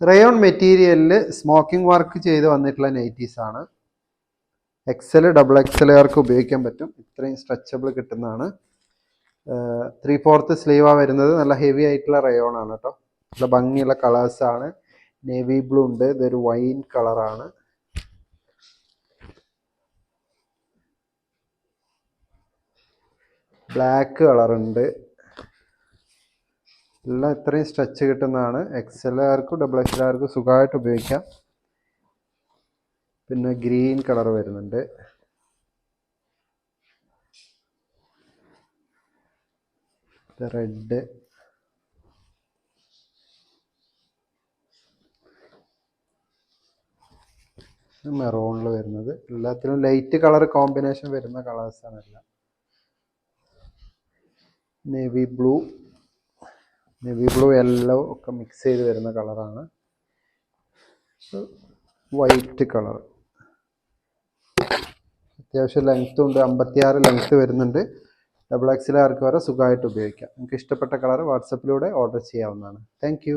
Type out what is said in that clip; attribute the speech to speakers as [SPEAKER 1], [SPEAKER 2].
[SPEAKER 1] Rayon മെറ്റീരിയലിൽ smoking work ചെയ്ത് വന്നിട്ടുള്ള നൈറ്റീസ് ആണ്. എക്സൽ ഡബിൾ എക്സലുകാർക്ക് ഉപയോഗിക്കാൻ പറ്റും. ഇത്രയും സ്ട്രെച്ചബിൾ കിട്ടുന്നതാണ്. 3/4 സ്ലീവാണ് വരുന്നത്. നല്ല ഹെവി ആയിട്ടുള്ള റയോൺ ആണ് കേട്ടോ. നല്ല ഭംഗിയുള്ള കളേഴ്സാണ്. നേവി ബ്ലൂ ഉണ്ട്, ഇതൊരു വൈൻ കളറാണ്. ബ്ലാക്ക് കളറുണ്ട്. എല്ലാം ഇത്രയും സ്ട്രെച്ച് കിട്ടുന്നതാണ്. എക്സലുകാർക്കും ഡബിൾ എക്സലുകാർക്കും സുഖമായിട്ട് ഉപയോഗിക്കാം. പിന്നെ ഗ്രീൻ കളർ വരുന്നുണ്ട്. റെഡ്, മെറൂണിൽ വരുന്നത്. എല്ലാത്തിലും ലൈറ്റ് കളർ കോമ്പിനേഷൻ വരുന്ന കളേഴ്സാണ് എല്ലാം. നേവി ബ്ലൂ, യെല്ലോ ഒക്കെ മിക്സ് ചെയ്ത് വരുന്ന കളറാണ്. വൈറ്റ് കളർ, അത്യാവശ്യം ലെങ്ത്തും ഉണ്ട്. 56 ലെങ്ത്ത് വരുന്നുണ്ട്. ഡബിൾ എക്സലുകാർക്ക് വരെ സുഖമായിട്ട് ഉപയോഗിക്കാം. നിങ്ങൾക്ക് ഇഷ്ടപ്പെട്ട കളർ വാട്സപ്പിലൂടെ ഓർഡർ ചെയ്യാവുന്നതാണ്. താങ്ക്